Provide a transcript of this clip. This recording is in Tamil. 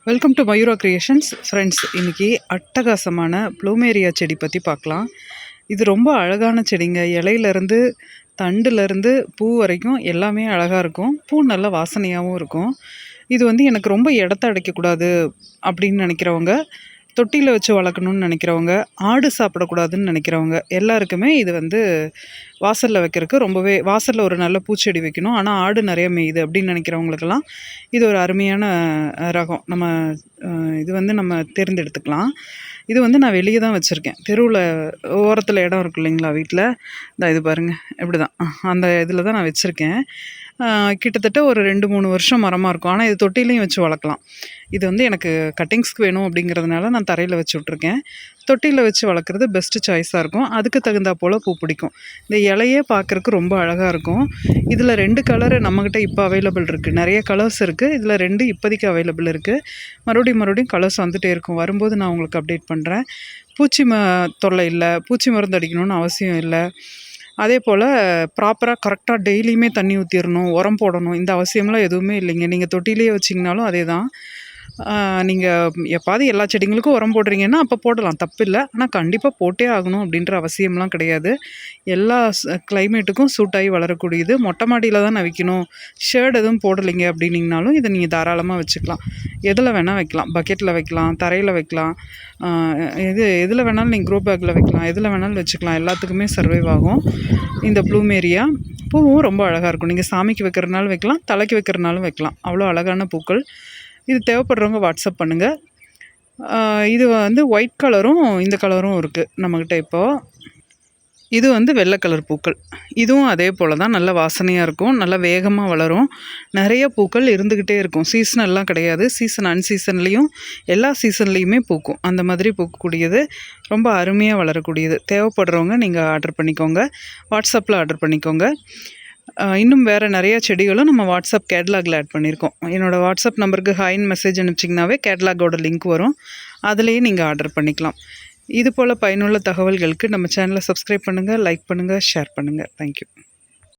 Welcome to Mayura creations friends. இன்றைக்கி அட்டகாசமான ப்ளூமேரியா செடி பற்றி பார்க்கலாம். இது ரொம்ப அழகான செடிங்க. இலையிலேருந்து தண்டுலேருந்து பூ வரைக்கும் எல்லாமே அழகாக இருக்கும். பூ நல்ல வாசனையாகவும் இருக்கும். இது எனக்கு ரொம்ப இடத்த அடைக்கக்கூடாது அப்படின்னு நினைக்கிறவங்க, தொட்டியில் வச்சு வளர்க்கணுன்னு நினைக்கிறவங்க, ஆடு சாப்பிடக்கூடாதுன்னு நினைக்கிறவங்க எல்லாருக்குமே இது வாசலில் வைக்கிறதுக்கு ரொம்பவே, வாசலில் ஒரு நல்ல பூச்செடி வைக்கணும் ஆனால் ஆடு நிறைய மேயுது அப்படின்னு நினைக்கிறவங்களுக்கெல்லாம் இது ஒரு அருமையான ரகம். நம்ம தேர்ந்தெடுத்துக்கலாம். இது நான் வெளியே தான் வச்சுருக்கேன். தெருவில் ஓரத்தில் இடம் இருக்கு இல்லைங்களா வீட்டில், இது பாருங்கள் இப்படி தான், அந்த இதில் தான் நான் வச்சுருக்கேன். கிட்டத்தட்ட ஒரு 2-3 வருஷம் மரமாக இருக்கும். ஆனால் இது தொட்டிலையும் வச்சு வளர்க்கலாம். இது எனக்கு கட்டிங்ஸ்க்கு வேணும் அப்படிங்கிறதுனால நான் தரையில் வச்சு விட்ருக்கேன். தொட்டியில் வச்சு வளர்க்குறது பெஸ்ட்டு சாய்ஸாக இருக்கும். அதுக்கு தகுந்தா போல் பூ பிடிக்கும். இந்த இலையே பார்க்குறக்கு ரொம்ப அழகாக இருக்கும். இதில் 2 கலரு நம்மக்கிட்ட இப்போ அவைலபிள் இருக்குது. நிறைய கலர்ஸ் இருக்குது. இதில் 2 இப்போதைக்கு அவைலபிள் இருக்குது. மறுபடியும் கலர்ஸ் வந்துகிட்டே இருக்கும். வரும்போது நான் உங்களுக்கு அப்டேட் பண்ணுறேன். பூச்சி தொல்லை இல்லை, பூச்சி மருந்து அடிக்கணும்னு அவசியம் இல்லை. அதே போல் ப்ராப்பராக கரெக்டாக டெய்லியுமே தண்ணி ஊற்றிடணும், உரம் போடணும், இந்த அவசியம்லாம் எதுவுமே இல்லைங்க. நீங்கள் தொட்டிலேயே வச்சிங்கனாலும் அதே தான். நீங்கள் எப்பாவது எல்லா செடிங்களுக்கும் உரம் போடுறீங்கன்னா அப்போ போடலாம், தப்பில்லை. ஆனால் கண்டிப்பாக போட்டே ஆகணும் அப்படின்ற அவசியம்லாம் கிடையாது. எல்லா கிளைமேட்டுக்கும் சூட் ஆகி வளரக்கூடியது. மொட்டை மாடியில் தான் நான் வைக்கணும், ஷேட் எதுவும் போடலைங்க அப்படின்னிங்கனாலும் இதை நீங்கள் தாராளமாக வச்சுக்கலாம். எதில் வேணால் வைக்கலாம். பக்கெட்டில் வைக்கலாம், தரையில் வைக்கலாம், எதில் வேணாலும் நீங்கள் க்ரோ பேக்கில் வைக்கலாம், எதில் வேணாலும் வச்சுக்கலாம். எல்லாத்துக்குமே சர்வைவ் ஆகும். இந்த ப்ளூமேரியா பூவும் ரொம்ப அழகாக இருக்கும். நீங்கள் சாமிக்கு வைக்கிறனாலும் வைக்கலாம், தலைக்கு வைக்கிறனாலும் வைக்கலாம். அவ்வளோ அழகான பூக்கள். இது தேவைப்படுறவங்க வாட்ஸ்அப் பண்ணுங்கள். இது ஒயிட் கலரும் இந்த கலரும் இருக்குது நம்மக்கிட்ட இப்போது. இது வெள்ளை கலர் பூக்கள். இதுவும் அதே போல் தான், நல்ல வாசனையாக இருக்கும், நல்லா வேகமாக வளரும், நிறைய பூக்கள் இருந்துக்கிட்டே இருக்கும். சீசனெல்லாம் கிடையாது. அன்சீசன்லேயும் எல்லா சீசன்லேயுமே பூக்கும். அந்த மாதிரி பூக்கக்கூடியது, ரொம்ப அருமையாக வளரக்கூடியது. தேவைப்படுறவங்க நீங்கள் ஆர்டர் பண்ணிக்கோங்க, வாட்ஸ்அப்பில் ஆர்டர் பண்ணிக்கோங்க. இன்னும் வேறு நிறையா செடிகளும் நம்ம வாட்ஸ்அப் கேட்லாகில் ஆட் பண்ணியிருக்கோம். என்னோடய வாட்ஸ்அப் நம்பருக்கு ஹாய்ன்னு மெசேஜ் அனுப்பிச்சிங்கனாவே கேட்லாகோட லிங்க் வரும். அதிலேயே நீங்கள் ஆர்டர் பண்ணிக்கலாம். இது போல் பயனுள்ள தகவல்களுக்கு நம்ம சேனலை சப்ஸ்கிரைப் பண்ணுங்கள், லைக் பண்ணுங்கள், ஷேர் பண்ணுங்கள். தேங்க்யூ.